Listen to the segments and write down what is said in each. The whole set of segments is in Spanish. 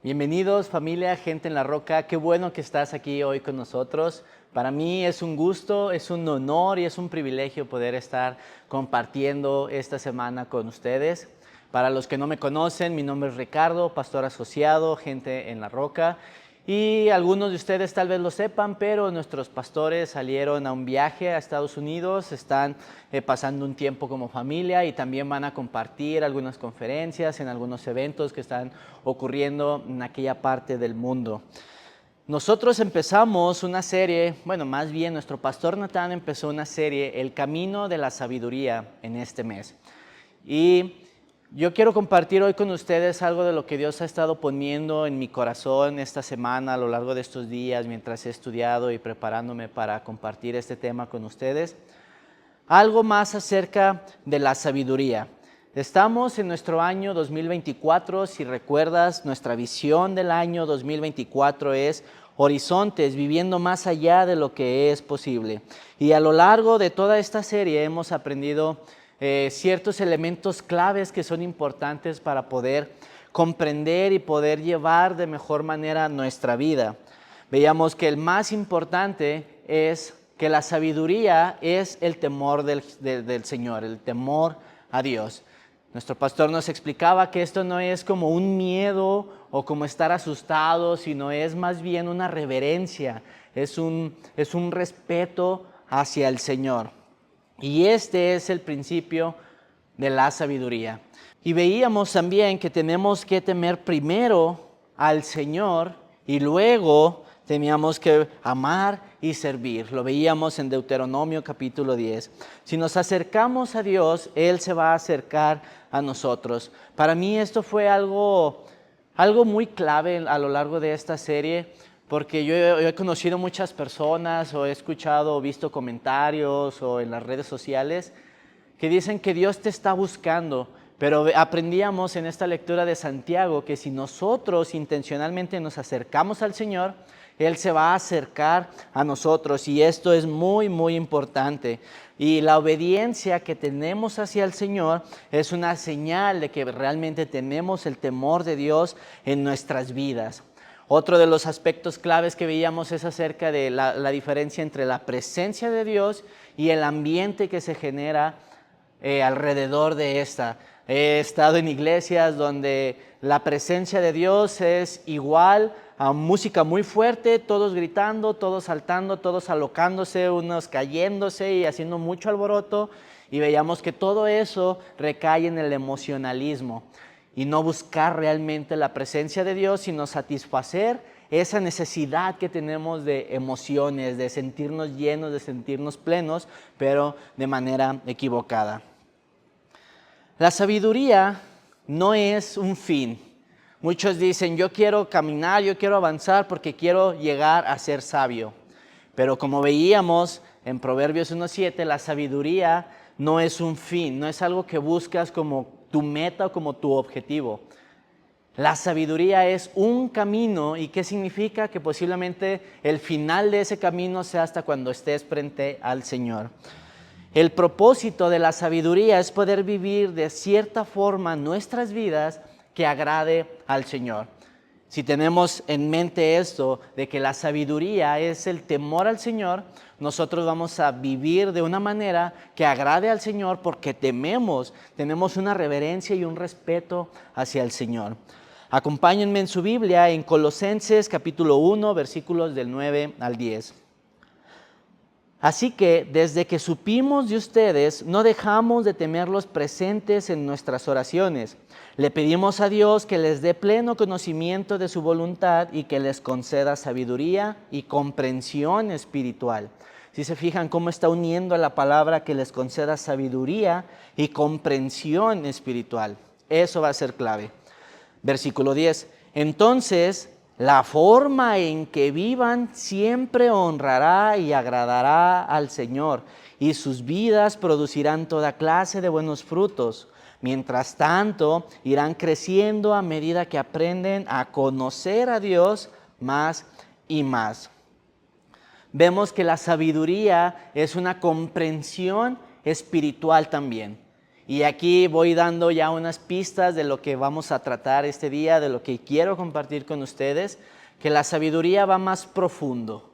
Bienvenidos familia, gente en la roca, qué bueno que estás aquí hoy con nosotros. Para mí es un gusto, es un honor y es un privilegio poder estar compartiendo esta semana con ustedes. Para los que no me conocen, mi nombre es Ricardo, pastor asociado, gente en la roca. Y algunos de ustedes tal vez lo sepan, pero nuestros pastores salieron a un viaje a Estados Unidos, están pasando un tiempo como familia y también van a compartir algunas conferencias en algunos eventos que están ocurriendo en aquella parte del mundo. Nosotros empezamos una serie, bueno, más bien nuestro pastor Natán empezó una serie, El Camino de la Sabiduría, en este mes. Y yo quiero compartir hoy con ustedes algo de lo que Dios ha estado poniendo en mi corazón esta semana, a lo largo de estos días, mientras he estudiado y preparándome para compartir este tema con ustedes. Algo más acerca de la sabiduría. Estamos en nuestro año 2024, si recuerdas, nuestra visión del año 2024 es horizontes, viviendo más allá de lo que es posible. Y a lo largo de toda esta serie hemos aprendido ciertos elementos claves que son importantes para poder comprender y poder llevar de mejor manera nuestra vida. Veíamos que el más importante es que la sabiduría es el temor del Señor, el temor a Dios. Nuestro pastor nos explicaba que esto no es como un miedo o como estar asustado, sino es más bien una reverencia, es un respeto hacia el Señor. Y este es el principio de la sabiduría. Y veíamos también que tenemos que temer primero al Señor y luego teníamos que amar y servir. Lo veíamos en Deuteronomio capítulo 10. Si nos acercamos a Dios, Él se va a acercar a nosotros. Para mí esto fue algo muy clave a lo largo de esta serie, porque yo he conocido muchas personas o he escuchado o visto comentarios o en las redes sociales que dicen que Dios te está buscando, pero aprendíamos en esta lectura de Santiago que si nosotros intencionalmente nos acercamos al Señor, Él se va a acercar a nosotros y esto es muy, muy importante. Y la obediencia que tenemos hacia el Señor es una señal de que realmente tenemos el temor de Dios en nuestras vidas. Otro de los aspectos claves que veíamos es acerca de la diferencia entre la presencia de Dios y el ambiente que se genera alrededor de esta. He estado en iglesias donde la presencia de Dios es igual a música muy fuerte, todos gritando, todos saltando, todos alocándose, unos cayéndose y haciendo mucho alboroto. Y veíamos que todo eso recae en el emocionalismo y no buscar realmente la presencia de Dios, sino satisfacer esa necesidad que tenemos de emociones, de sentirnos llenos, de sentirnos plenos, pero de manera equivocada. La sabiduría no es un fin. Muchos dicen, yo quiero caminar, yo quiero avanzar porque quiero llegar a ser sabio. Pero como veíamos en Proverbios 1:7, la sabiduría no es un fin, no es algo que buscas como tu meta o como tu objetivo. La sabiduría es un camino. ¿Y qué significa? Que posiblemente el final de ese camino sea hasta cuando estés frente al Señor. El propósito de la sabiduría es poder vivir de cierta forma nuestras vidas que agrade al Señor. Si tenemos en mente esto, de que la sabiduría es el temor al Señor, nosotros vamos a vivir de una manera que agrade al Señor porque tenemos una reverencia y un respeto hacia el Señor. Acompáñenme en su Biblia en Colosenses capítulo 1, versículos del 9 al 10. Así que desde que supimos de ustedes, no dejamos de tenerlos presentes en nuestras oraciones. Le pedimos a Dios que les dé pleno conocimiento de su voluntad y que les conceda sabiduría y comprensión espiritual. Si se fijan cómo está uniendo la palabra que les conceda sabiduría y comprensión espiritual. Eso va a ser clave. Versículo 10. Entonces, la forma en que vivan siempre honrará y agradará al Señor, y sus vidas producirán toda clase de buenos frutos. Mientras tanto, irán creciendo a medida que aprenden a conocer a Dios más y más. Vemos que la sabiduría es una comprensión espiritual también. Y aquí voy dando ya unas pistas de lo que vamos a tratar este día, de lo que quiero compartir con ustedes, que la sabiduría va más profundo.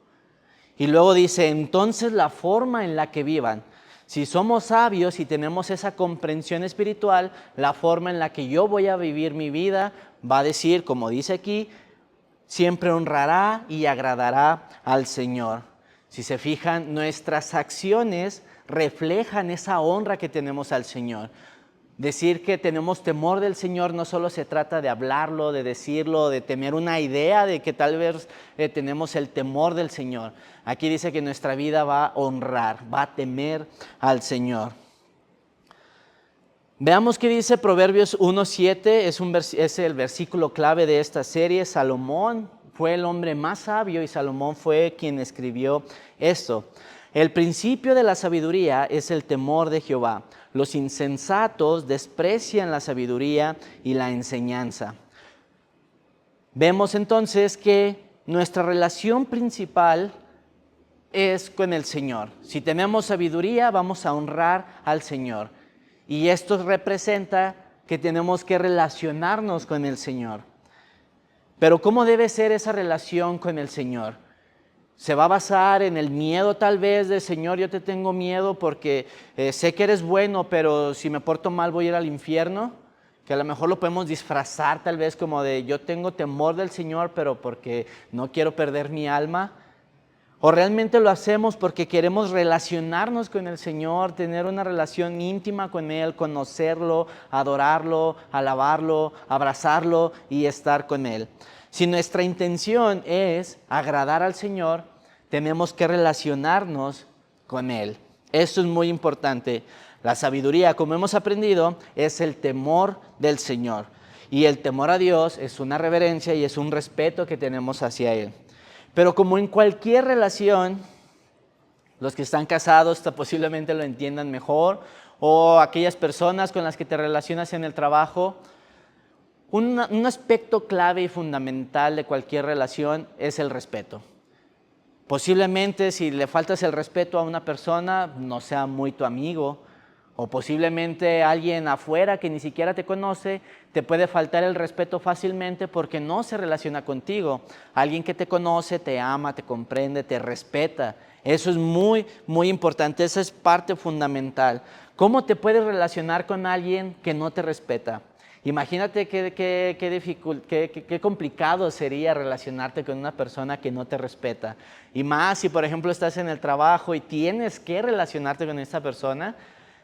Y luego dice, entonces la forma en la que vivan. Si somos sabios y tenemos esa comprensión espiritual, la forma en la que yo voy a vivir mi vida va a decir, como dice aquí, siempre honrará y agradará al Señor. Si se fijan, nuestras acciones reflejan esa honra que tenemos al Señor. Decir que tenemos temor del Señor no solo se trata de hablarlo, de decirlo, de tener una idea de que tal vez tenemos el temor del Señor. Aquí dice que nuestra vida va a honrar, va a temer al Señor. Veamos qué dice Proverbios 1:7, es el versículo clave de esta serie. Salomón fue el hombre más sabio y Salomón fue quien escribió esto. El principio de la sabiduría es el temor de Jehová. Los insensatos desprecian la sabiduría y la enseñanza. Vemos entonces que nuestra relación principal es con el Señor. Si tenemos sabiduría, vamos a honrar al Señor. Y esto representa que tenemos que relacionarnos con el Señor. Pero ¿cómo debe ser esa relación con el Señor? ¿Se va a basar en el miedo tal vez de Señor, yo te tengo miedo porque sé que eres bueno, pero si me porto mal voy a ir al infierno? Que a lo mejor lo podemos disfrazar tal vez como de yo tengo temor del Señor, pero porque no quiero perder mi alma. ¿O realmente lo hacemos porque queremos relacionarnos con el Señor, tener una relación íntima con Él, conocerlo, adorarlo, alabarlo, abrazarlo y estar con Él? Si nuestra intención es agradar al Señor, tenemos que relacionarnos con Él. Esto es muy importante. La sabiduría, como hemos aprendido, es el temor del Señor. Y el temor a Dios es una reverencia y es un respeto que tenemos hacia Él. Pero como en cualquier relación, los que están casados posiblemente lo entiendan mejor, o aquellas personas con las que te relacionas en el trabajo, un aspecto clave y fundamental de cualquier relación es el respeto. Posiblemente si le faltas el respeto a una persona, no sea muy tu amigo, o posiblemente alguien afuera que ni siquiera te conoce, te puede faltar el respeto fácilmente porque no se relaciona contigo. Alguien que te conoce, te ama, te comprende, te respeta. Eso es muy, muy importante, esa es parte fundamental. ¿Cómo te puedes relacionar con alguien que no te respeta? Imagínate qué complicado sería relacionarte con una persona que no te respeta. Y más si, por ejemplo, estás en el trabajo y tienes que relacionarte con esta persona,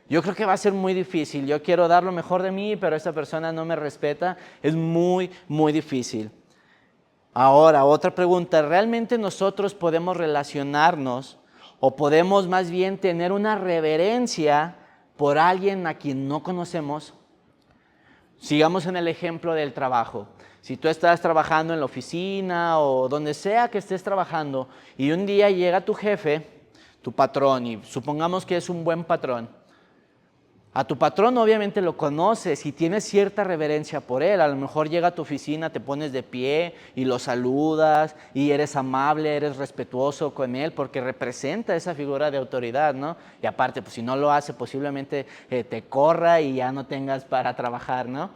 yo creo que va a ser muy difícil. Yo quiero dar lo mejor de mí, pero esta persona no me respeta. Es muy, muy difícil. Ahora, otra pregunta. ¿Realmente nosotros podemos relacionarnos o podemos más bien tener una reverencia por alguien a quien no conocemos? Sigamos en el ejemplo del trabajo. Si tú estás trabajando en la oficina o donde sea que estés trabajando y un día llega tu jefe, tu patrón, y supongamos que es un buen patrón. A tu patrón obviamente lo conoces y tienes cierta reverencia por él. A lo mejor llega a tu oficina, te pones de pie y lo saludas y eres amable, eres respetuoso con él porque representa esa figura de autoridad, ¿no? Y aparte, pues si no lo hace, posiblemente te corra y ya no tengas para trabajar, ¿no?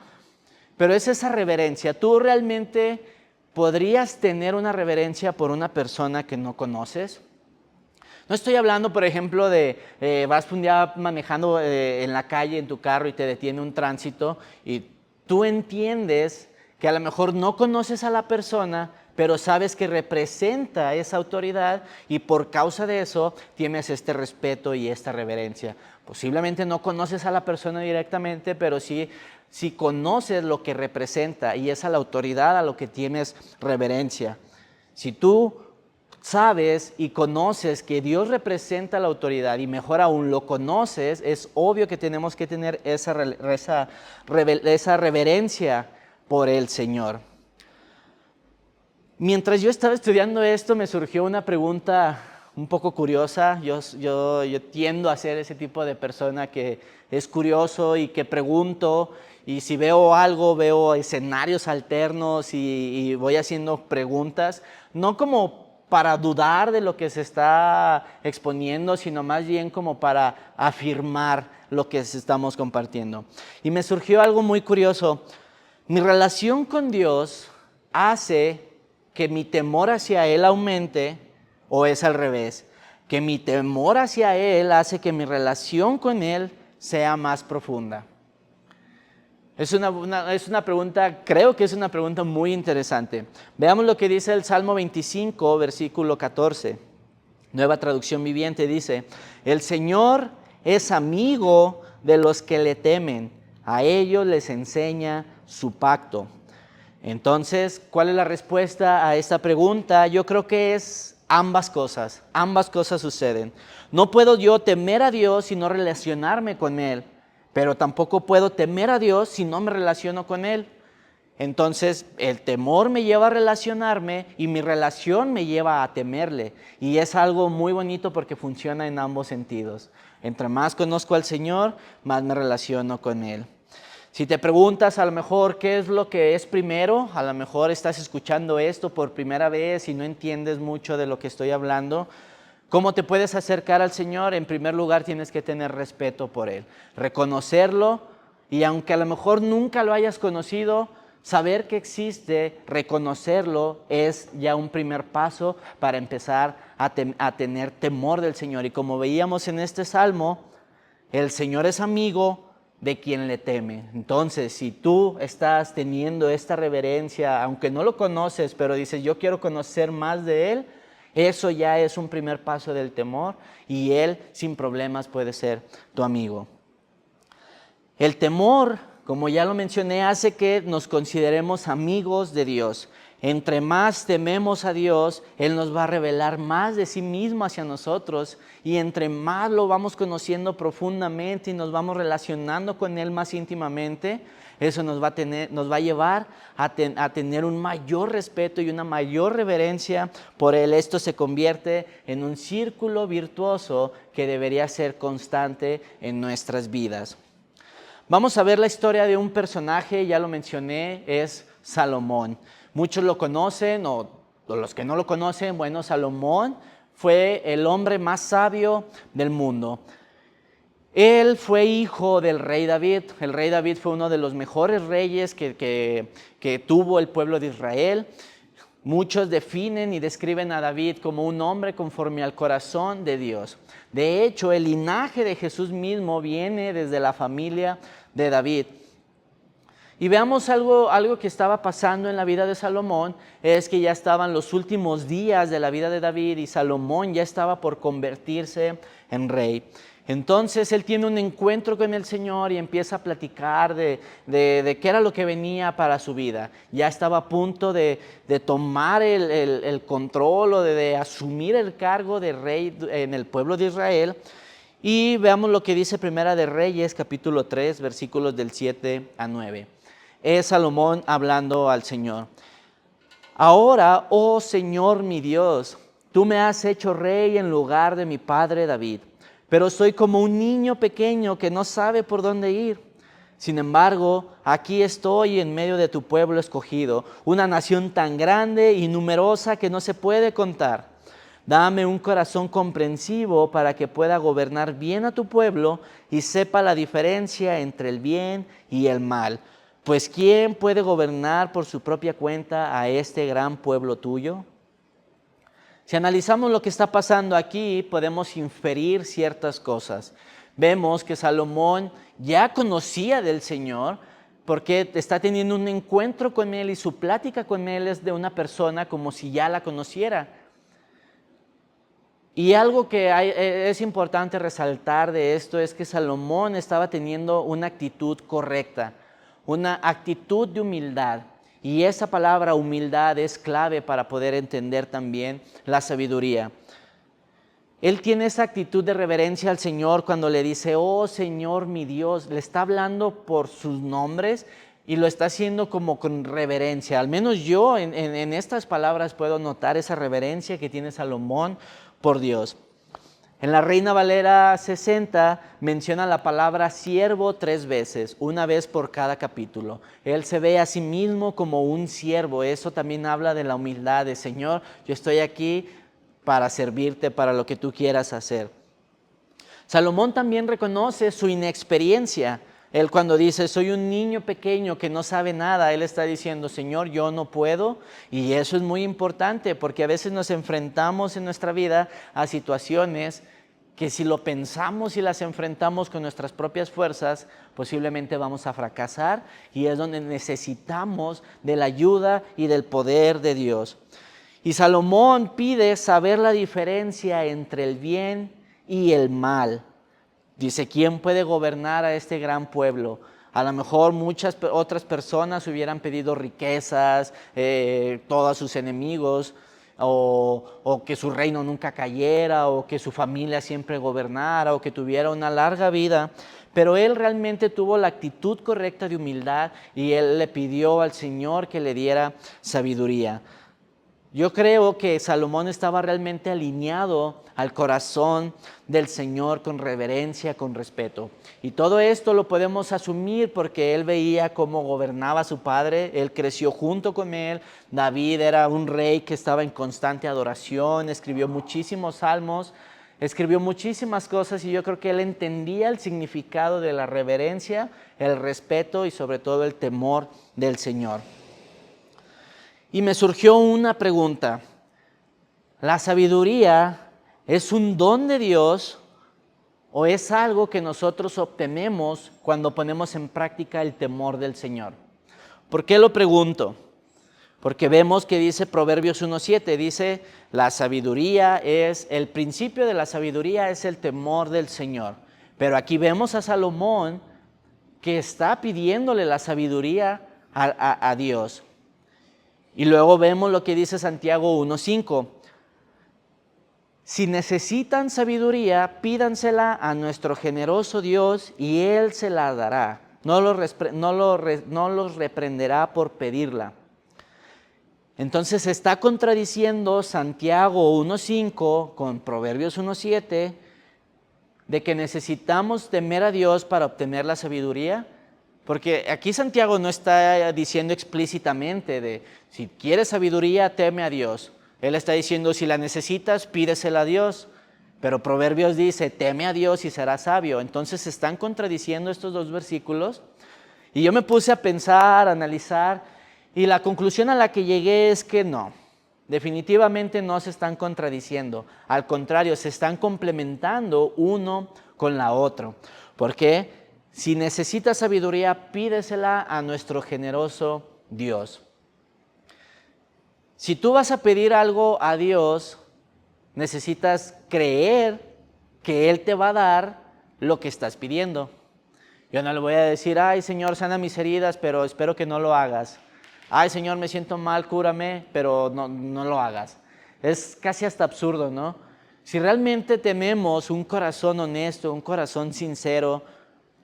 Pero es esa reverencia. ¿Tú realmente podrías tener una reverencia por una persona que no conoces? No estoy hablando, por ejemplo, de vas un día manejando en la calle, en tu carro, y te detiene un tránsito y tú entiendes que a lo mejor no conoces a la persona, pero sabes que representa esa autoridad y por causa de eso tienes este respeto y esta reverencia. Posiblemente no conoces a la persona directamente, pero sí conoces lo que representa y es a la autoridad a lo que tienes reverencia. Si tú sabes y conoces que Dios representa la autoridad y mejor aún lo conoces, es obvio que tenemos que tener esa reverencia por el Señor. Mientras yo estaba estudiando esto, me surgió una pregunta un poco curiosa. Yo tiendo a ser ese tipo de persona que es curioso y que pregunto, y si veo algo, veo escenarios alternos y voy haciendo preguntas, no como para dudar de lo que se está exponiendo, sino más bien como para afirmar lo que estamos compartiendo. Y me surgió algo muy curioso. Mi relación con Dios hace que mi temor hacia Él aumente, o es al revés, que mi temor hacia Él hace que mi relación con Él sea más profunda. Es una pregunta, creo que es una pregunta muy interesante. Veamos lo que dice el Salmo 25, versículo 14. Nueva Traducción Viviente dice: el Señor es amigo de los que le temen, a ellos les enseña su pacto. Entonces, ¿cuál es la respuesta a esta pregunta? Yo creo que es ambas cosas suceden. No puedo yo temer a Dios y no relacionarme con Él, pero tampoco puedo temer a Dios si no me relaciono con Él. Entonces, el temor me lleva a relacionarme y mi relación me lleva a temerle. Y es algo muy bonito porque funciona en ambos sentidos. Entre más conozco al Señor, más me relaciono con Él. Si te preguntas a lo mejor qué es lo que es primero, a lo mejor estás escuchando esto por primera vez y no entiendes mucho de lo que estoy hablando, ¿cómo te puedes acercar al Señor? En primer lugar tienes que tener respeto por Él, reconocerlo, y aunque a lo mejor nunca lo hayas conocido, saber que existe, reconocerlo, es ya un primer paso para empezar a tener temor del Señor. Y como veíamos en este salmo, el Señor es amigo de quien le teme. Entonces, si tú estás teniendo esta reverencia, aunque no lo conoces, pero dices, yo quiero conocer más de Él, eso ya es un primer paso del temor, y Él sin problemas puede ser tu amigo. El temor, como ya lo mencioné, hace que nos consideremos amigos de Dios. Entre más tememos a Dios, Él nos va a revelar más de sí mismo hacia nosotros, y entre más lo vamos conociendo profundamente y nos vamos relacionando con Él más íntimamente, eso nos va a llevar a tener un mayor respeto y una mayor reverencia por Él. Esto se convierte en un círculo virtuoso que debería ser constante en nuestras vidas. Vamos a ver la historia de un personaje, ya lo mencioné, es Salomón. Muchos lo conocen, o los que no lo conocen, bueno, Salomón fue el hombre más sabio del mundo. Él fue hijo del rey David. El rey David fue uno de los mejores reyes que tuvo el pueblo de Israel. Muchos definen y describen a David como un hombre conforme al corazón de Dios. De hecho, el linaje de Jesús mismo viene desde la familia de David. Y veamos algo que estaba pasando en la vida de Salomón, es que ya estaban los últimos días de la vida de David y Salomón ya estaba por convertirse en rey. Entonces él tiene un encuentro con el Señor y empieza a platicar de qué era lo que venía para su vida. Ya estaba a punto de tomar el control o de asumir el cargo de rey en el pueblo de Israel. Y veamos lo que dice Primera de Reyes, capítulo 3, versículos del 7 a 9. Es Salomón hablando al Señor. Ahora, oh Señor mi Dios, tú me has hecho rey en lugar de mi padre David, pero soy como un niño pequeño que no sabe por dónde ir. Sin embargo, aquí estoy en medio de tu pueblo escogido, una nación tan grande y numerosa que no se puede contar. Dame un corazón comprensivo para que pueda gobernar bien a tu pueblo y sepa la diferencia entre el bien y el mal. Pues ¿quién puede gobernar por su propia cuenta a este gran pueblo tuyo? Si analizamos lo que está pasando aquí, podemos inferir ciertas cosas. Vemos que Salomón ya conocía del Señor porque está teniendo un encuentro con Él y su plática con Él es de una persona como si ya la conociera. Y algo que es importante resaltar de esto es que Salomón estaba teniendo una actitud correcta, una actitud de humildad. Y esa palabra humildad es clave para poder entender también la sabiduría. Él tiene esa actitud de reverencia al Señor cuando le dice, oh Señor mi Dios, le está hablando por sus nombres y lo está haciendo como con reverencia. Al menos yo en estas palabras puedo notar esa reverencia que tiene Salomón por Dios. En la Reina Valera 60 menciona la palabra siervo 3 veces, una vez por cada capítulo. Él se ve a sí mismo como un siervo. Eso también habla de la humildad de Señor. Yo estoy aquí para servirte, para lo que tú quieras hacer. Salomón también reconoce su inexperiencia. Él cuando dice, soy un niño pequeño que no sabe nada, él está diciendo, Señor, yo no puedo. Y eso es muy importante porque a veces nos enfrentamos en nuestra vida a situaciones que si lo pensamos y las enfrentamos con nuestras propias fuerzas, posiblemente vamos a fracasar, y es donde necesitamos de la ayuda y del poder de Dios. Y Salomón pide saber la diferencia entre el bien y el mal. Dice, ¿quién puede gobernar a este gran pueblo? A lo mejor muchas otras personas hubieran pedido riquezas, todos sus enemigos, o que su reino nunca cayera, o que su familia siempre gobernara, o que tuviera una larga vida. Pero él realmente tuvo la actitud correcta de humildad y él le pidió al Señor que le diera sabiduría. Yo creo que Salomón estaba realmente alineado al corazón del Señor con reverencia, con respeto. Y todo esto lo podemos asumir porque él veía cómo gobernaba su padre, él creció junto con él. David era un rey que estaba en constante adoración, escribió muchísimos salmos, escribió muchísimas cosas, y yo creo que él entendía el significado de la reverencia, el respeto y sobre todo el temor del Señor. Y me surgió una pregunta. ¿La sabiduría es un don de Dios o es algo que nosotros obtenemos cuando ponemos en práctica el temor del Señor? ¿Por qué lo pregunto? Porque vemos que dice Proverbios 1:7, dice, la sabiduría es, el principio de la sabiduría es el temor del Señor. Pero aquí vemos a Salomón que está pidiéndole la sabiduría a Dios. Y luego vemos lo que dice Santiago 1:5. Si necesitan sabiduría, pídansela a nuestro generoso Dios y Él se la dará. No los reprenderá por pedirla. Entonces está contradiciendo Santiago 1:5 con Proverbios 1:7 de que necesitamos temer a Dios para obtener la sabiduría. Porque aquí Santiago no está diciendo explícitamente de si quieres sabiduría, teme a Dios. Él está diciendo si la necesitas, pídesela a Dios. Pero Proverbios dice, teme a Dios y serás sabio. Entonces se están contradiciendo estos dos versículos. Y yo me puse a pensar, a analizar, y la conclusión a la que llegué es que no. Definitivamente no se están contradiciendo. Al contrario, se están complementando uno con la otra. ¿Por qué? Si necesitas sabiduría, pídesela a nuestro generoso Dios. Si tú vas a pedir algo a Dios, necesitas creer que Él te va a dar lo que estás pidiendo. Yo no le voy a decir, ay Señor, sana mis heridas, pero espero que no lo hagas. Ay Señor, me siento mal, cúrame, pero no lo hagas. Es casi hasta absurdo, ¿no? Si realmente tenemos un corazón honesto, un corazón sincero,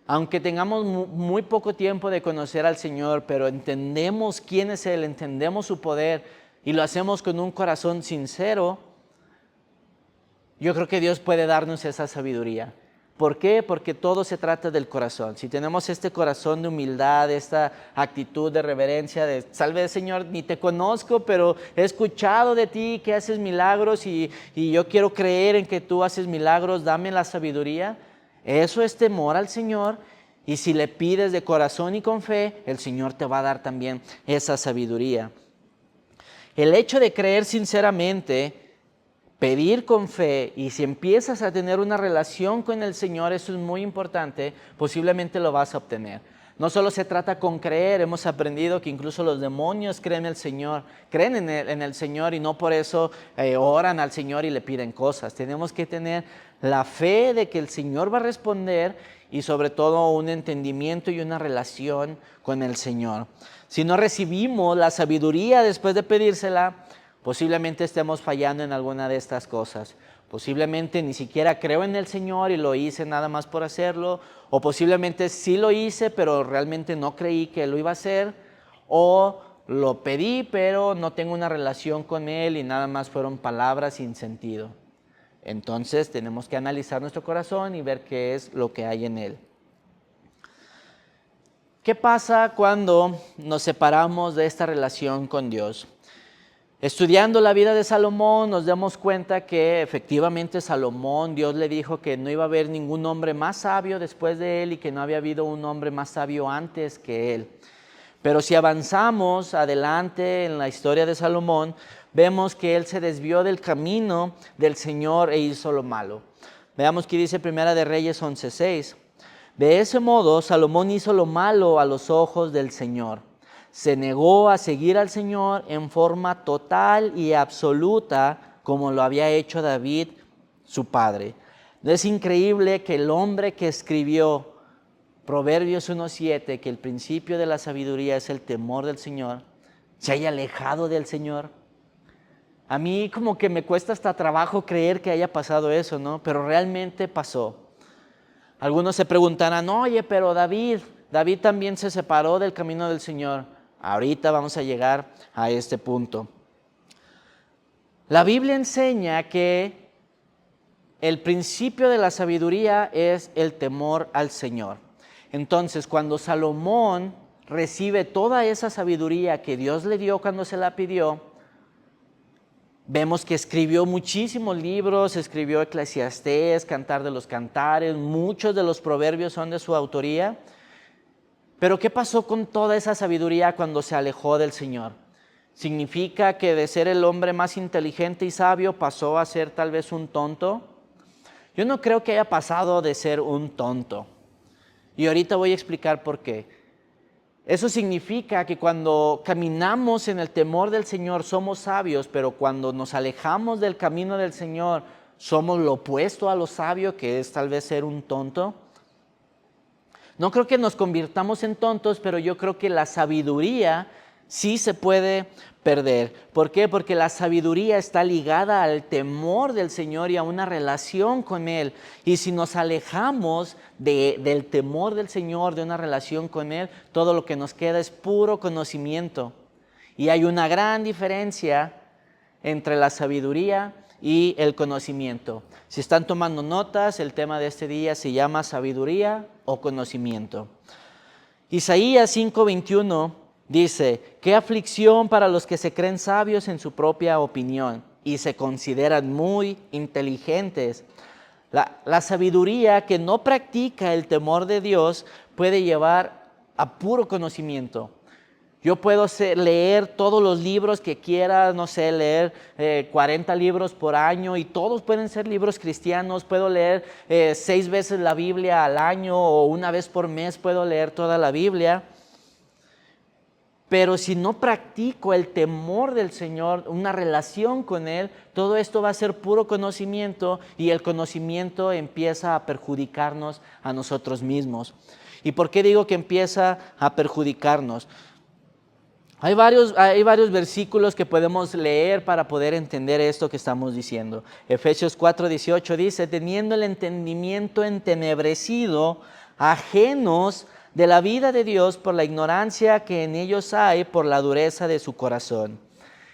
aunque tengamos muy poco tiempo de conocer al Señor, pero entendemos quién es Él, entendemos su poder y lo hacemos con un corazón sincero, yo creo que Dios puede darnos esa sabiduría. ¿Por qué? Porque todo se trata del corazón. Si tenemos este corazón de humildad, esta actitud de reverencia, de salve Señor, ni te conozco, pero he escuchado de ti que haces milagros y yo quiero creer en que tú haces milagros, dame la sabiduría. Eso es temor al Señor, y si le pides de corazón y con fe, el Señor te va a dar también esa sabiduría. El hecho de creer sinceramente, pedir con fe, y si empiezas a tener una relación con el Señor, eso es muy importante, posiblemente lo vas a obtener. No solo se trata con creer, hemos aprendido que incluso los demonios creen en el Señor, creen en el Señor y no por eso oran al Señor y le piden cosas. Tenemos que tener la fe de que el Señor va a responder y sobre todo un entendimiento y una relación con el Señor. Si no recibimos la sabiduría después de pedírsela, posiblemente estemos fallando en alguna de estas cosas. Posiblemente ni siquiera creo en el Señor y lo hice nada más por hacerlo, o posiblemente sí lo hice, pero realmente no creí que lo iba a hacer, o lo pedí, pero no tengo una relación con Él y nada más fueron palabras sin sentido. Entonces tenemos que analizar nuestro corazón y ver qué es lo que hay en él. ¿Qué pasa cuando nos separamos de esta relación con Dios? Estudiando la vida de Salomón nos damos cuenta que efectivamente Salomón, Dios le dijo que no iba a haber ningún hombre más sabio después de él y que no había habido un hombre más sabio antes que él. Pero si avanzamos adelante en la historia de Salomón, vemos que él se desvió del camino del Señor e hizo lo malo. Veamos qué dice Primera de Reyes 11:6. De ese modo, Salomón hizo lo malo a los ojos del Señor. Se negó a seguir al Señor en forma total y absoluta, como lo había hecho David, su padre. Es increíble que el hombre que escribió Proverbios 1:7, que el principio de la sabiduría es el temor del Señor, se haya alejado del Señor. A mí como que me cuesta hasta trabajo creer que haya pasado eso, ¿no? Pero realmente pasó. Algunos se preguntarán, oye, pero David también se separó del camino del Señor. Ahorita vamos a llegar a este punto. La Biblia enseña que el principio de la sabiduría es el temor al Señor. Entonces, cuando Salomón recibe toda esa sabiduría que Dios le dio cuando se la pidió, vemos que escribió muchísimos libros, escribió Eclesiastés, Cantar de los Cantares, muchos de los proverbios son de su autoría. Pero ¿qué pasó con toda esa sabiduría cuando se alejó del Señor? ¿Significa que de ser el hombre más inteligente y sabio pasó a ser tal vez un tonto? Yo no creo que haya pasado de ser un tonto. Y ahorita voy a explicar por qué. Eso significa que cuando caminamos en el temor del Señor somos sabios, pero cuando nos alejamos del camino del Señor somos lo opuesto a lo sabio, que es tal vez ser un tonto. No creo que nos convirtamos en tontos, pero yo creo que la sabiduría sí se puede perder. ¿Por qué? Porque la sabiduría está ligada al temor del Señor y a una relación con Él. Y si nos alejamos del temor del Señor, de una relación con Él, todo lo que nos queda es puro conocimiento. Y hay una gran diferencia entre la sabiduría y el conocimiento. Si están tomando notas, el tema de este día se llama sabiduría o conocimiento. Isaías 5:21 dice, qué aflicción para los que se creen sabios en su propia opinión y se consideran muy inteligentes. La sabiduría que no practica el temor de Dios puede llevar a puro conocimiento. Yo puedo leer todos los libros que quiera, no sé, leer 40 libros por año y todos pueden ser libros cristianos. Puedo leer 6 veces la Biblia al año o una vez por mes puedo leer toda la Biblia. Pero si no practico el temor del Señor, una relación con Él, todo esto va a ser puro conocimiento y el conocimiento empieza a perjudicarnos a nosotros mismos. ¿Y por qué digo que empieza a perjudicarnos? Hay varios versículos que podemos leer para poder entender esto que estamos diciendo. Efesios 4:18 dice, teniendo el entendimiento entenebrecido, ajenos de la vida de Dios por la ignorancia que en ellos hay, por la dureza de su corazón.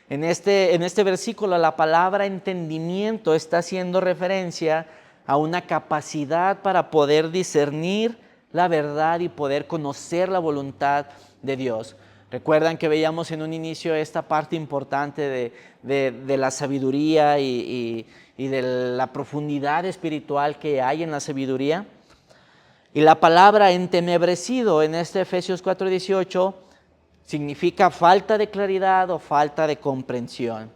En este versículo la palabra entendimiento está haciendo referencia a una capacidad para poder discernir la verdad y poder conocer la voluntad de Dios. Recuerdan que veíamos en un inicio esta parte importante de la sabiduría y de la profundidad espiritual que hay en la sabiduría. Y la palabra entenebrecido en este Efesios 4:18 significa falta de claridad o falta de comprensión.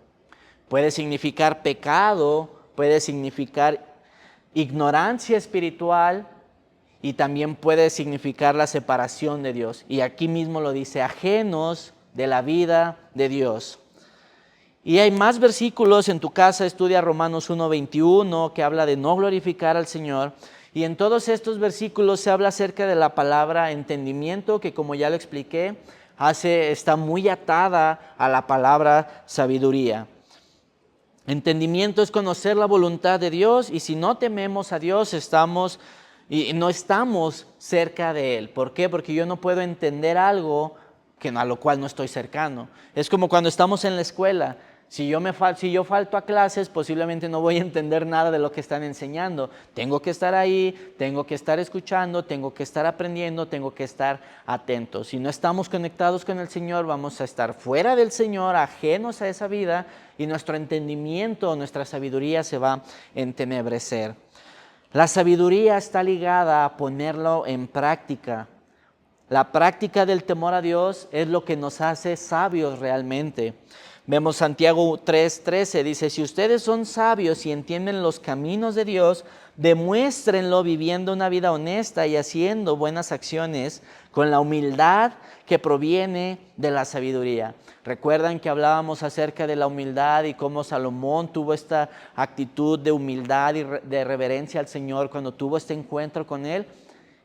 Puede significar pecado, puede significar ignorancia espiritual y también puede significar la separación de Dios. Y aquí mismo lo dice, ajenos de la vida de Dios. Y hay más versículos en tu casa, estudia Romanos 1:21 que habla de no glorificar al Señor. Y en todos estos versículos se habla acerca de la palabra entendimiento, que como ya lo expliqué, está muy atada a la palabra sabiduría. Entendimiento es conocer la voluntad de Dios y si no tememos a Dios no estamos cerca de Él. ¿Por qué? Porque yo no puedo entender algo a lo cual no estoy cercano. Es como cuando estamos en la escuela. Si yo falto a clases, posiblemente no voy a entender nada de lo que están enseñando. Tengo que estar ahí, tengo que estar escuchando, tengo que estar aprendiendo, tengo que estar atento. Si no estamos conectados con el Señor, vamos a estar fuera del Señor, ajenos a esa vida, y nuestro entendimiento, nuestra sabiduría se va a entenebrecer. La sabiduría está ligada a ponerlo en práctica. La práctica del temor a Dios es lo que nos hace sabios realmente. Vemos Santiago 3:13, dice, si ustedes son sabios y entienden los caminos de Dios, demuéstrenlo viviendo una vida honesta y haciendo buenas acciones con la humildad que proviene de la sabiduría. Recuerdan que hablábamos acerca de la humildad y cómo Salomón tuvo esta actitud de humildad y de reverencia al Señor cuando tuvo este encuentro con Él.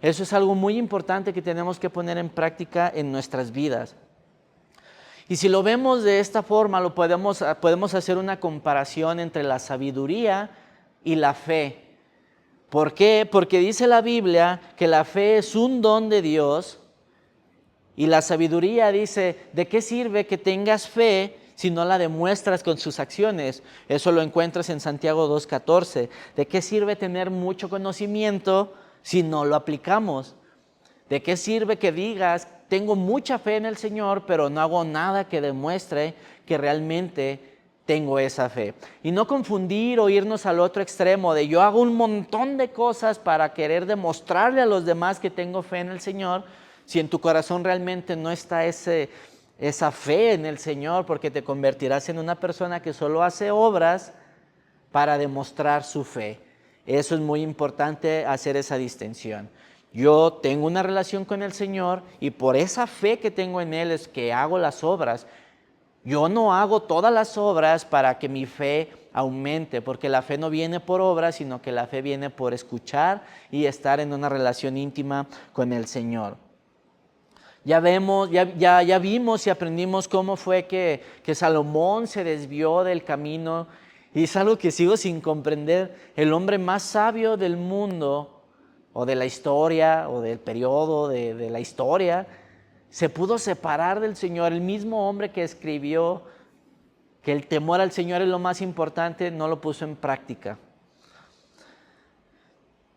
Eso es algo muy importante que tenemos que poner en práctica en nuestras vidas. Y si lo vemos de esta forma, podemos hacer una comparación entre la sabiduría y la fe. ¿Por qué? Porque dice la Biblia que la fe es un don de Dios y la sabiduría dice, ¿de qué sirve que tengas fe si no la demuestras con sus acciones? Eso lo encuentras en Santiago 2:14. ¿De qué sirve tener mucho conocimiento si no lo aplicamos? ¿De qué sirve que digas, tengo mucha fe en el Señor, pero no hago nada que demuestre que realmente tengo esa fe? Y no confundir o irnos al otro extremo de yo hago un montón de cosas para querer demostrarle a los demás que tengo fe en el Señor, si en tu corazón realmente no está esa fe en el Señor, porque te convertirás en una persona que solo hace obras para demostrar su fe. Eso es muy importante, hacer esa distinción. Yo tengo una relación con el Señor y por esa fe que tengo en Él es que hago las obras. Yo no hago todas las obras para que mi fe aumente, porque la fe no viene por obras, sino que la fe viene por escuchar y estar en una relación íntima con el Señor. Ya vimos y aprendimos cómo fue que Salomón se desvió del camino, y es algo que sigo sin comprender. El hombre más sabio del mundo, o de la historia, o del periodo de la historia, se pudo separar del Señor. El mismo hombre que escribió que el temor al Señor es lo más importante, no lo puso en práctica.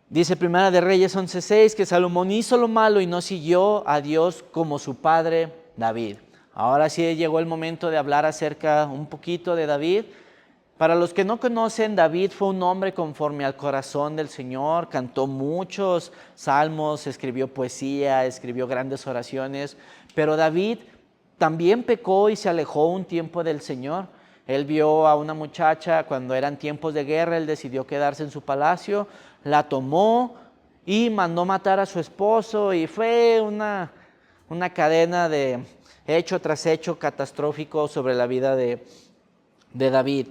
Dice Primera de Reyes 11:6 que Salomón hizo lo malo y no siguió a Dios como su padre David. Ahora sí llegó el momento de hablar acerca un poquito de David. Para los que no conocen, David fue un hombre conforme al corazón del Señor, cantó muchos salmos, escribió poesía, escribió grandes oraciones, pero David también pecó y se alejó un tiempo del Señor. Él vio a una muchacha cuando eran tiempos de guerra, él decidió quedarse en su palacio, la tomó y mandó matar a su esposo, y fue una cadena de hecho tras hecho catastrófico sobre la vida de David.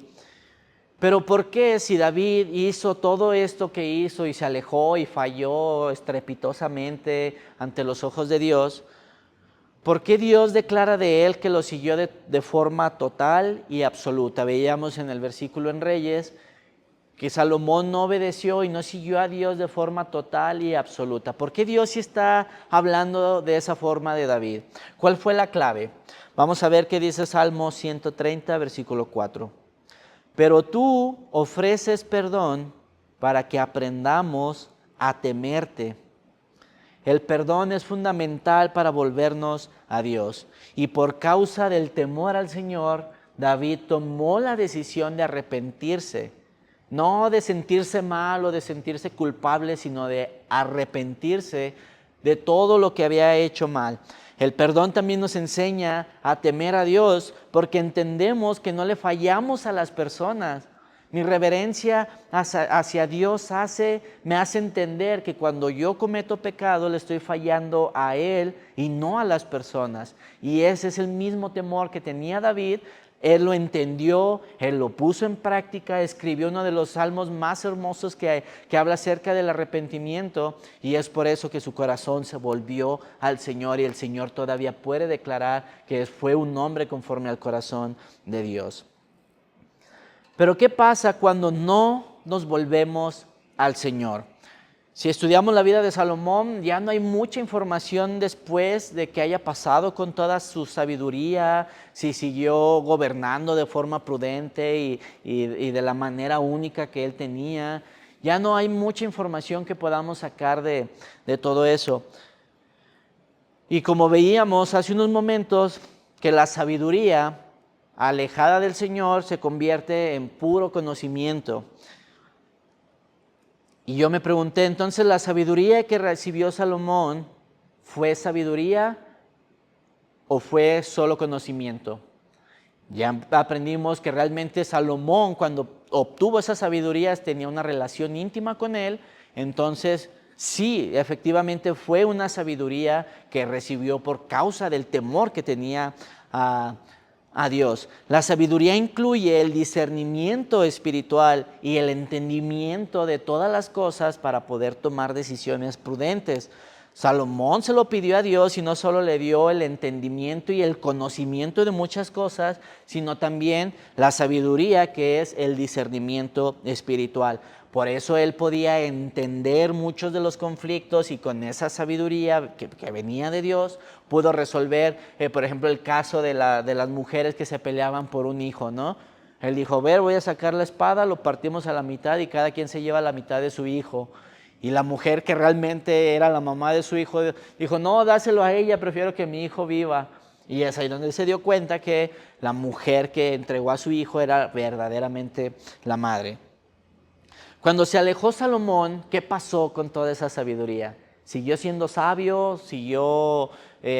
Pero ¿por qué, si David hizo todo esto que hizo y se alejó y falló estrepitosamente ante los ojos de Dios, por qué Dios declara de él que lo siguió de forma total y absoluta? Veíamos en el versículo en Reyes que Salomón no obedeció y no siguió a Dios de forma total y absoluta. ¿Por qué Dios sí está hablando de esa forma de David? ¿Cuál fue la clave? Vamos a ver qué dice Salmo 130, versículo 4. Pero tú ofreces perdón para que aprendamos a temerte. El perdón es fundamental para volvernos a Dios. Y por causa del temor al Señor, David tomó la decisión de arrepentirse. No de sentirse mal o de sentirse culpable, sino de arrepentirse de todo lo que había hecho mal. El perdón también nos enseña a temer a Dios, porque entendemos que no le fallamos a las personas. Mi reverencia hacia Dios me hace entender que cuando yo cometo pecado le estoy fallando a Él y no a las personas. Y ese es el mismo temor que tenía David. Él lo entendió, él lo puso en práctica, escribió uno de los salmos más hermosos que habla acerca del arrepentimiento, y es por eso que su corazón se volvió al Señor, y el Señor todavía puede declarar que fue un hombre conforme al corazón de Dios. Pero ¿qué pasa cuando no nos volvemos al Señor? Si estudiamos la vida de Salomón, ya no hay mucha información después de que haya pasado con toda su sabiduría, si siguió gobernando de forma prudente y de la manera única que él tenía. Ya no hay mucha información que podamos sacar de todo eso. Y como veíamos hace unos momentos, que la sabiduría alejada del Señor se convierte en puro conocimiento. Y yo me pregunté, entonces, ¿la sabiduría que recibió Salomón fue sabiduría o fue solo conocimiento? Ya aprendimos que realmente Salomón, cuando obtuvo esa sabiduría, tenía una relación íntima con él. Entonces, sí, efectivamente fue una sabiduría que recibió por causa del temor que tenía a Dios. La sabiduría incluye el discernimiento espiritual y el entendimiento de todas las cosas para poder tomar decisiones prudentes. Salomón se lo pidió a Dios y no solo le dio el entendimiento y el conocimiento de muchas cosas, sino también la sabiduría, que es el discernimiento espiritual. Por eso él podía entender muchos de los conflictos y con esa sabiduría que venía de Dios pudo resolver, por ejemplo, el caso de las mujeres que se peleaban por un hijo, ¿no? Él dijo, voy a sacar la espada, lo partimos a la mitad y cada quien se lleva la mitad de su hijo. Y la mujer, que realmente era la mamá de su hijo, dijo, no, dáselo a ella, prefiero que mi hijo viva. Y es ahí donde se dio cuenta que la mujer que entregó a su hijo era verdaderamente la madre. Cuando se alejó Salomón, ¿qué pasó con toda esa sabiduría? ¿Siguió siendo sabio? ¿Siguió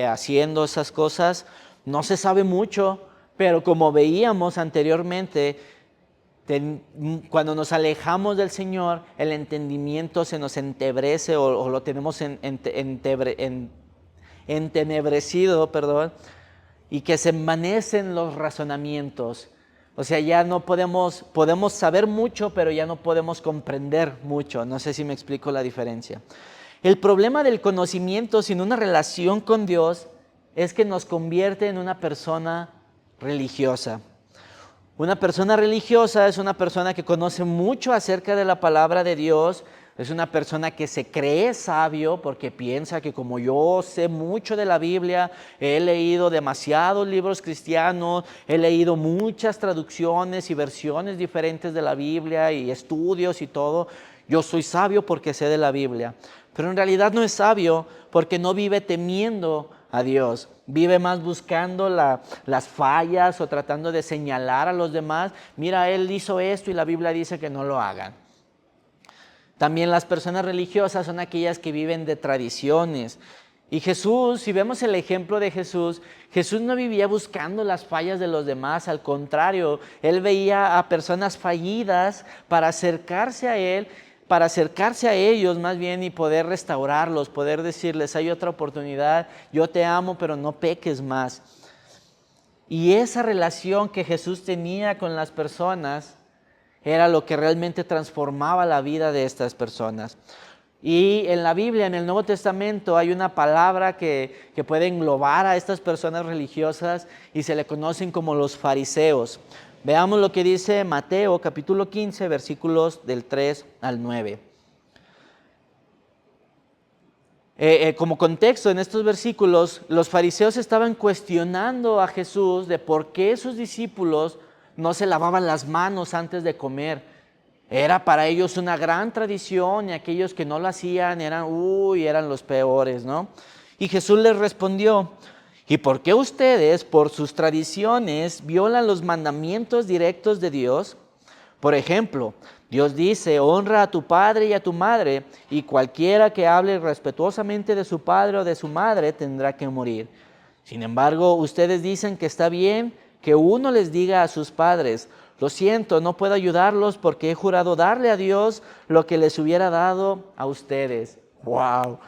haciendo esas cosas? No se sabe mucho, pero como veíamos anteriormente, cuando nos alejamos del Señor, el entendimiento se nos entebrece o lo tenemos entenebrecido, y que se envanecen los razonamientos. O sea, ya no podemos saber mucho, pero ya no podemos comprender mucho. No sé si me explico la diferencia. El problema del conocimiento sin una relación con Dios es que nos convierte en una persona religiosa. Una persona religiosa es una persona que conoce mucho acerca de la palabra de Dios, es una persona que se cree sabio porque piensa que como yo sé mucho de la Biblia, he leído demasiados libros cristianos, he leído muchas traducciones y versiones diferentes de la Biblia y estudios y todo, yo soy sabio porque sé de la Biblia. Pero en realidad no es sabio porque no vive temiendo a Dios. Vive más buscando las fallas o tratando de señalar a los demás. Mira, él hizo esto y la Biblia dice que no lo hagan. También las personas religiosas son aquellas que viven de tradiciones. Y Jesús, si vemos el ejemplo de Jesús, Jesús no vivía buscando las fallas de los demás, al contrario, él veía a personas fallidas para acercarse a él, para acercarse a ellos más bien y poder restaurarlos, poder decirles, hay otra oportunidad, yo te amo, pero no peques más. Y esa relación que Jesús tenía con las personas era lo que realmente transformaba la vida de estas personas. Y en la Biblia, en el Nuevo Testamento, hay una palabra que puede englobar a estas personas religiosas y se le conocen como los fariseos. Veamos lo que dice Mateo capítulo 15, versículos del 3 al 9. Como contexto en estos versículos, los fariseos estaban cuestionando a Jesús de por qué sus discípulos no se lavaban las manos antes de comer. Era para ellos una gran tradición y aquellos que no lo hacían eran los peores, ¿no? Y Jesús les respondió, ¿y por qué ustedes, por sus tradiciones, violan los mandamientos directos de Dios? Por ejemplo, Dios dice, honra a tu padre y a tu madre, y cualquiera que hable respetuosamente de su padre o de su madre tendrá que morir. Sin embargo, ustedes dicen que está bien que uno les diga a sus padres, lo siento, no puedo ayudarlos porque he jurado darle a Dios lo que les hubiera dado a ustedes. ¡Wow!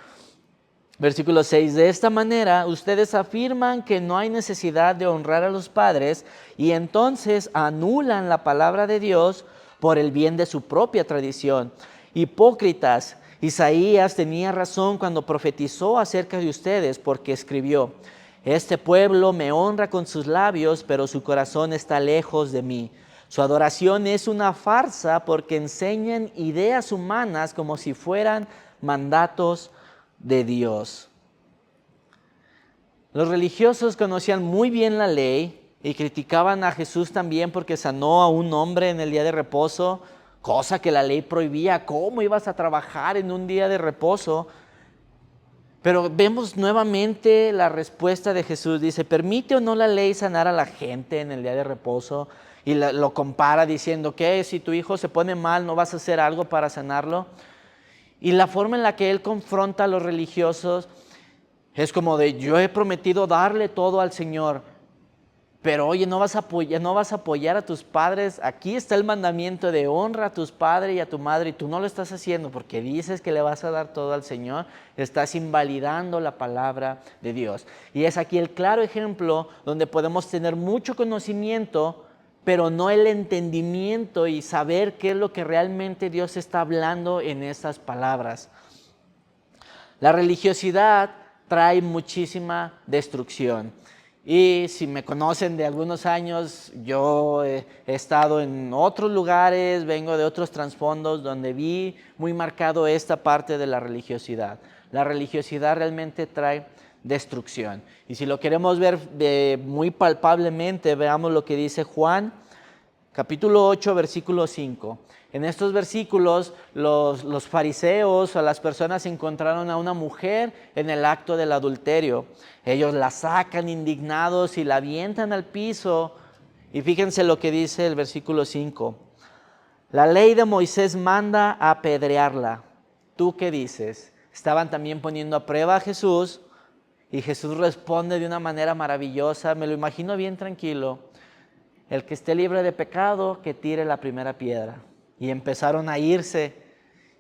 Versículo 6, de esta manera ustedes afirman que no hay necesidad de honrar a los padres y entonces anulan la palabra de Dios por el bien de su propia tradición. Hipócritas, Isaías tenía razón cuando profetizó acerca de ustedes porque escribió, este pueblo me honra con sus labios, pero su corazón está lejos de mí. Su adoración es una farsa porque enseñan ideas humanas como si fueran mandatos de Dios. Los religiosos conocían muy bien la ley y criticaban a Jesús también porque sanó a un hombre en el día de reposo, cosa que la ley prohibía. ¿Cómo ibas a trabajar en un día de reposo? Pero vemos nuevamente la respuesta de Jesús. Dice, ¿permite o no la ley sanar a la gente en el día de reposo? Y lo compara diciendo que si tu hijo se pone mal, ¿no vas a hacer algo para sanarlo? Y la forma en la que él confronta a los religiosos es como de, yo he prometido darle todo al Señor, pero oye, no vas a apoyar a tus padres. Aquí está el mandamiento de honra a tus padres y a tu madre, y tú no lo estás haciendo porque dices que le vas a dar todo al Señor. Estás invalidando la palabra de Dios. Y es aquí el claro ejemplo donde podemos tener mucho conocimiento, pero no el entendimiento y saber qué es lo que realmente Dios está hablando en estas palabras. La religiosidad trae muchísima destrucción. Y si me conocen de algunos años, yo he estado en otros lugares, vengo de otros trasfondos donde vi muy marcado esta parte de la religiosidad. La religiosidad realmente trae destrucción. Y si lo queremos ver muy palpablemente, veamos lo que dice Juan, capítulo 8, versículo 5. En estos versículos los fariseos o las personas encontraron a una mujer en el acto del adulterio. Ellos la sacan indignados y la avientan al piso. Y fíjense lo que dice el versículo 5. La ley de Moisés manda a apedrearla. ¿Tú qué dices? Estaban también poniendo a prueba a Jesús y Jesús responde de una manera maravillosa. Me lo imagino bien tranquilo. El que esté libre de pecado, que tire la primera piedra. Y empezaron a irse.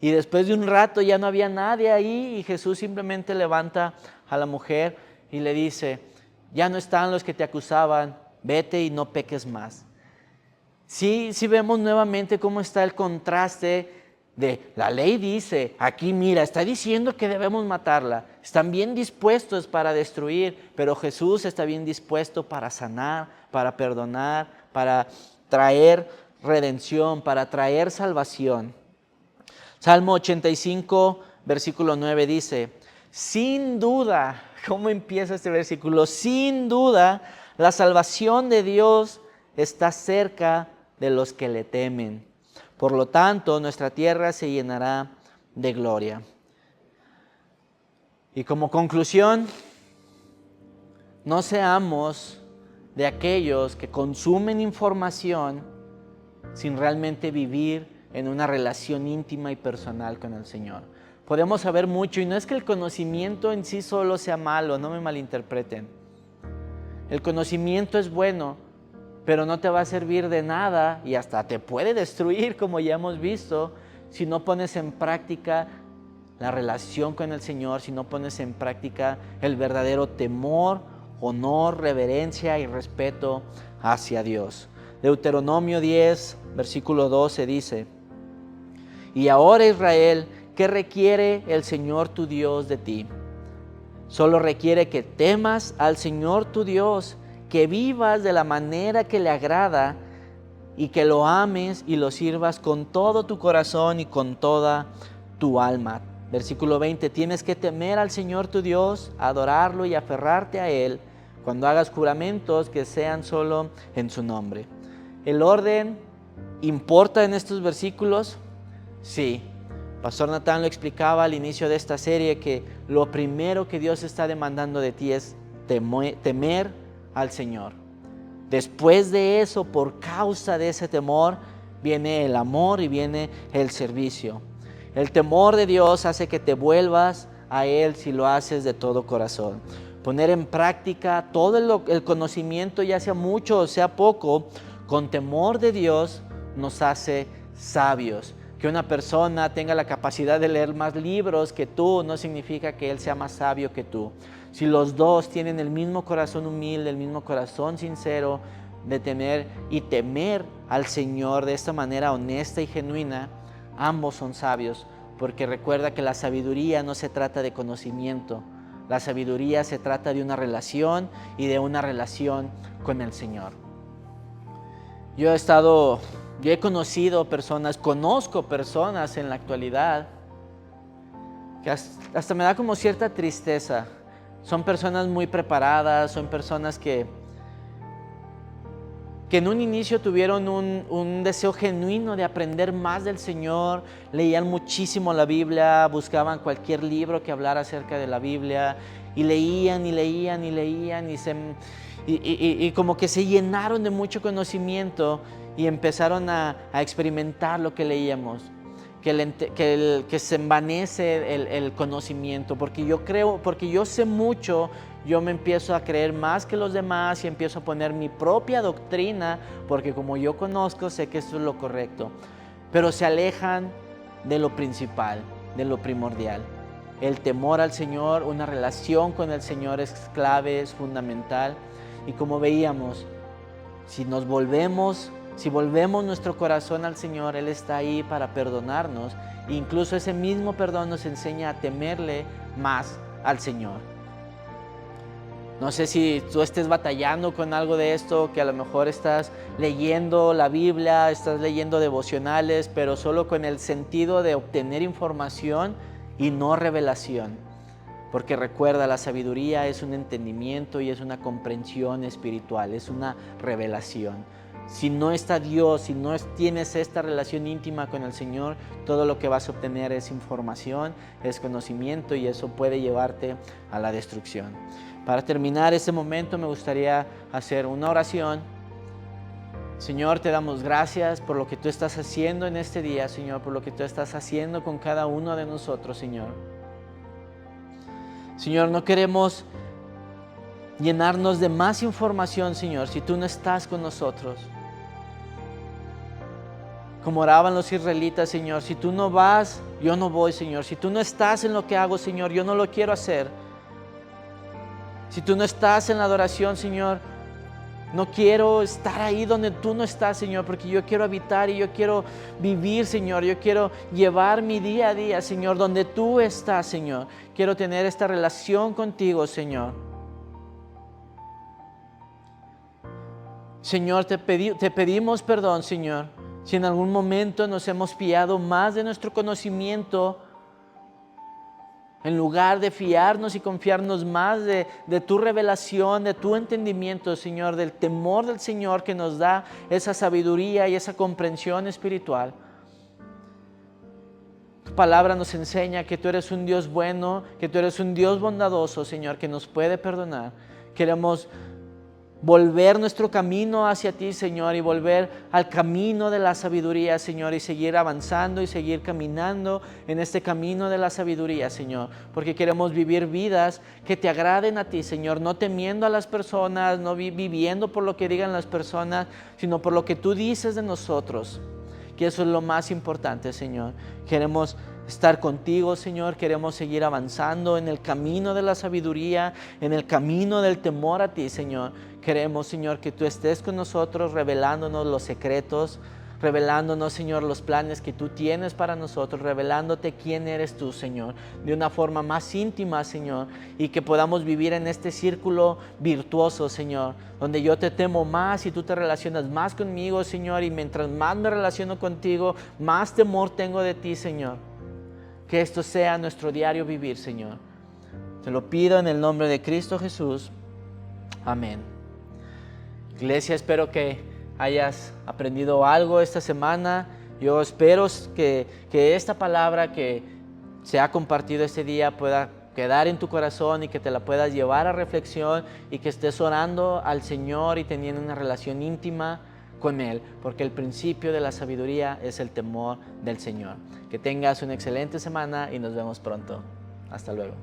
Y después de un rato ya no había nadie ahí y Jesús simplemente levanta a la mujer y le dice, ya no están los que te acusaban, vete y no peques más. Sí vemos nuevamente cómo está el contraste de la ley dice, aquí mira, está diciendo que debemos matarla. Están bien dispuestos para destruir, pero Jesús está bien dispuesto para sanar, para perdonar, para traer redención, para traer salvación. Salmo 85, versículo 9 dice, sin duda, ¿cómo empieza este versículo? Sin duda, la salvación de Dios está cerca de los que le temen. Por lo tanto, nuestra tierra se llenará de gloria. Y como conclusión, no seamos de aquellos que consumen información sin realmente vivir en una relación íntima y personal con el Señor. Podemos saber mucho y no es que el conocimiento en sí solo sea malo, no me malinterpreten. El conocimiento es bueno, pero no te va a servir de nada y hasta te puede destruir, como ya hemos visto, si no pones en práctica la relación con el Señor, si no pones en práctica el verdadero temor, honor, reverencia y respeto hacia Dios. Deuteronomio 10, versículo 12 dice, y ahora Israel, ¿qué requiere el Señor tu Dios de ti? Solo requiere que temas al Señor tu Dios, que vivas de la manera que le agrada y que lo ames y lo sirvas con todo tu corazón y con toda tu alma. Versículo 20, tienes que temer al Señor tu Dios, adorarlo y aferrarte a Él cuando hagas juramentos que sean solo en su nombre. ¿El orden importa en estos versículos? Sí. Pastor Natán lo explicaba al inicio de esta serie que lo primero que Dios está demandando de ti es temer al Señor. Después de eso, por causa de ese temor, viene el amor y viene el servicio. El temor de Dios hace que te vuelvas a Él si lo haces de todo corazón. Poner en práctica todo el conocimiento, ya sea mucho o sea poco, con temor de Dios nos hace sabios. Que una persona tenga la capacidad de leer más libros que tú no significa que él sea más sabio que tú. Si los dos tienen el mismo corazón humilde, el mismo corazón sincero de temer al Señor de esta manera honesta y genuina, ambos son sabios, porque recuerda que la sabiduría no se trata de conocimiento, la sabiduría se trata de una relación y de una relación con el Señor. Yo he conocido personas, conozco personas en la actualidad que hasta me da como cierta tristeza. Son personas muy preparadas, son personas que en un inicio tuvieron un deseo genuino de aprender más del Señor, leían muchísimo la Biblia, buscaban cualquier libro que hablara acerca de la Biblia, y leían y leían y leían, y como que se llenaron de mucho conocimiento y empezaron a experimentar lo que leíamos, que se envanece el conocimiento, porque yo sé mucho. Yo me empiezo a creer más que los demás y empiezo a poner mi propia doctrina, porque como yo conozco, sé que esto es lo correcto. Pero se alejan de lo principal, de lo primordial. El temor al Señor, una relación con el Señor es clave, es fundamental. Y como veíamos, si volvemos nuestro corazón al Señor, Él está ahí para perdonarnos. E incluso ese mismo perdón nos enseña a temerle más al Señor. No sé si tú estés batallando con algo de esto, que a lo mejor estás leyendo la Biblia, estás leyendo devocionales, pero solo con el sentido de obtener información y no revelación. Porque recuerda, la sabiduría es un entendimiento y es una comprensión espiritual, es una revelación. Si no está Dios, si no tienes esta relación íntima con el Señor, todo lo que vas a obtener es información, es conocimiento, y eso puede llevarte a la destrucción. Para terminar este momento me gustaría hacer una oración. Señor, te damos gracias por lo que tú estás haciendo en este día, Señor, por lo que tú estás haciendo con cada uno de nosotros, Señor. Señor, no queremos llenarnos de más información, Señor, si tú no estás con nosotros. Como oraban los israelitas, Señor, si tú no vas, yo no voy, Señor. Si tú no estás en lo que hago, Señor, yo no lo quiero hacer. Si tú no estás en la adoración, Señor, no quiero estar ahí donde tú no estás, Señor, porque yo quiero habitar y yo quiero vivir, Señor. Yo quiero llevar mi día a día, Señor, donde tú estás, Señor. Quiero tener esta relación contigo, Señor. Señor, te pedimos perdón, Señor, si en algún momento nos hemos fiado más de nuestro conocimiento, en lugar de fiarnos y confiarnos más de tu revelación, de tu entendimiento, Señor, del temor del Señor que nos da esa sabiduría y esa comprensión espiritual. Tu palabra nos enseña que tú eres un Dios bueno, que tú eres un Dios bondadoso, Señor, que nos puede perdonar. Queremos volver nuestro camino hacia ti, Señor, y volver al camino de la sabiduría, Señor, y seguir avanzando y seguir caminando en este camino de la sabiduría, Señor, porque queremos vivir vidas que te agraden a ti, Señor, no temiendo a las personas, no viviendo por lo que digan las personas, sino por lo que tú dices de nosotros, que eso es lo más importante, Señor. Queremos estar contigo, Señor, queremos seguir avanzando en el camino de la sabiduría, en el camino del temor a ti, Señor. Queremos, Señor, que tú estés con nosotros, revelándonos los secretos, revelándonos, Señor, los planes que tú tienes para nosotros, revelándote quién eres tú, Señor, de una forma más íntima, Señor, y que podamos vivir en este círculo virtuoso, Señor, donde yo te temo más y tú te relacionas más conmigo, Señor, y mientras más me relaciono contigo, más temor tengo de ti, Señor. Que esto sea nuestro diario vivir, Señor. Te lo pido en el nombre de Cristo Jesús. Amén. Iglesia, espero que hayas aprendido algo esta semana. Yo espero que esta palabra que se ha compartido este día pueda quedar en tu corazón y que te la puedas llevar a reflexión y que estés orando al Señor y teniendo una relación íntima con Él, porque el principio de la sabiduría es el temor del Señor. Que tengas una excelente semana y nos vemos pronto. Hasta luego.